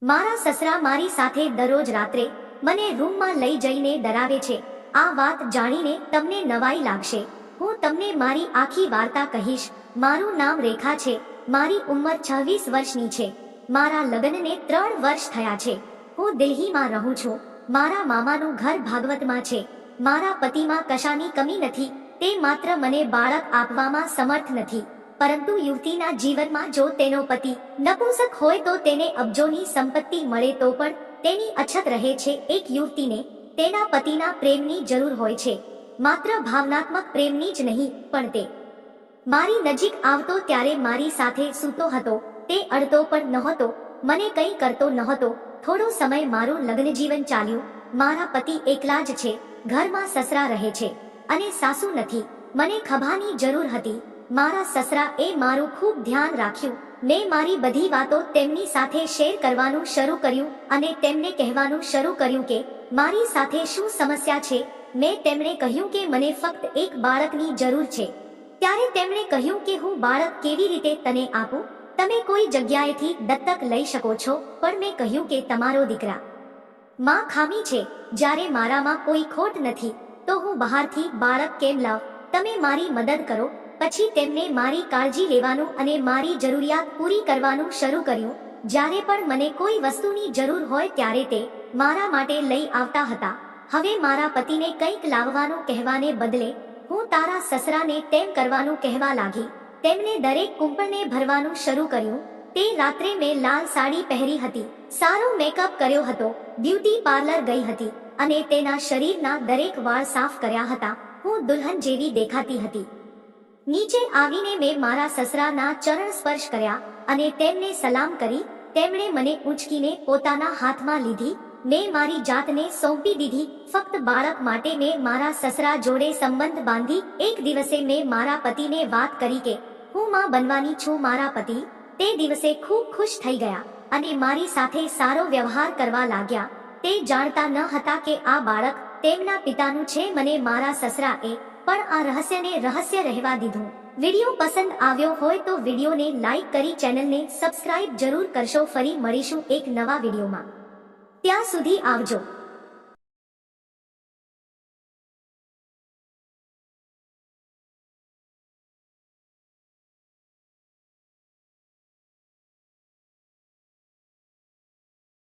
મારા સસરા મારી સાથે દરરોજ રાત્રે મને રૂમમાં લઈ જઈને ડરાવે છે. આ વાત જાણીને તમને નવાઈ લાગશે. હું તમને મારી આખી વાર્તા કહીશ. મારું નામ રેખા છે. મારી ઉંમર 26 વર્ષની છે. મારા લગ્નને 3 વર્ષ થયા છે. હું દિલ્હીમાં રહું છું. મારા મામાનું ઘર ભાગવતમાં છે. મારા પતિમાં કશાની કમી નથી. તે માત્ર મને બાળક આપવામાં સમર્થ નથી, પરંતુ યુવતીના જીવનમાં જો તેનો પતિ નપુંસક હોય તો તેને અબજોની સંપત્તિ મળે તો પણ તેની અછત રહે છે. એક યુવતીને તેના પતિના પ્રેમની જરૂર હોય છે, માત્ર ભાવનાત્મક પ્રેમની જ નહીં, પણ તે મારી નજીક આવતો ત્યારે મારી સાથે સૂતો હતો. તે અડતો પણ નહોતો, મને કંઈ કરતો નહોતો. થોડો સમય મારું લગ્ન જીવન ચાલ્યું. મારા પતિ એકલા જ છે. ઘરમાં સસરા રહે છે અને સાસુ નથી. મને ખભાની જરૂર હતી. મારા સસરા એ મારું ખૂબ ધ્યાન રાખ્યું. મેં મારી બધી વાતો તેમની સાથે શેર કરવાનું શરૂ કર્યું અને તેમને કહેવાનું શરૂ કર્યું કે મારી સાથે શું સમસ્યા છે. મેં તેમણે કહ્યું કે મને ફક્ત એક બાળકની જરૂર છે. ત્યારે તેમણે કહ્યું કે હું બાળક કેવી રીતે તને આપું? તમે કોઈ જગ્યાએથી દત્તક લઈ શકો છો. પણ મેં કહ્યું કે તમારો દીકરા માં ખામી છે. જ્યારે મારામાં કોઈ ખોટ નથી તો હું બહારથી બાળક કેમ લાવ? તમે મારી મદદ કરો. પછી તેમને મારી કાળજી લેવાનું અને મારી જરૂરિયાત પૂરી કરવાનું શરૂ કર્યું. જ્યારે પણ મને કોઈ વસ્તુની જરૂર હોય ત્યારે તે મારા માટે લઈ આવતા હતા. હવે મારા પતિને કંઈક લાવવાનું કહેવાને બદલે હું તારા સસરાને તેમ કરવાનું કહેવા લાગી. તેમને દરેક કૂંપણને ભરવાનું શરૂ કર્યું. તે રાત્રે મેં લાલ સાડી પહેરી હતી, સારો મેકઅપ કર્યો હતો, બ્યુટી પાર્લર ગઈ હતી અને તેના શરીરના દરેક વાળ સાફ કર્યા હતા. હું દુલ્હન જેવી દેખાતી હતી. નીચે આવીને મેં મારા સસરાના ચરણ સ્પર્શ કર્યા અને તેમને સલામ કરી. તેમણે મને ઊંચકીને પોતાના હાથમાં લીધી. મેં મારી જાતને સોંપી દીધી. ફક્ત બાળક માટે મેં મારા સસરા જોડે સંબંધ બાંધી. એક દિવસે મેં મારા પતિને વાત કરી કે હું માં બનવાની છું. મારા પતિ તે દિવસે ખૂબ ખુશ થઈ ગયા અને મારી સાથે સારો વ્યવહાર કરવા લાગ્યા. તે જાણતા ન હતા કે આ બાળક તેમના પિતાનું છે. મને મારા સસરાએ પણ આ રહસ્યને રહસ્ય રહેવા દીધું. વિડીયો પસંદ આવ્યો હોય તો વિડીયોને લાઈક કરી ચેનલને સબસ્ક્રાઇબ જરૂર કરશો. ફરી મળીશું એક નવા વિડીયોમાં. ત્યાં સુધી આવજો.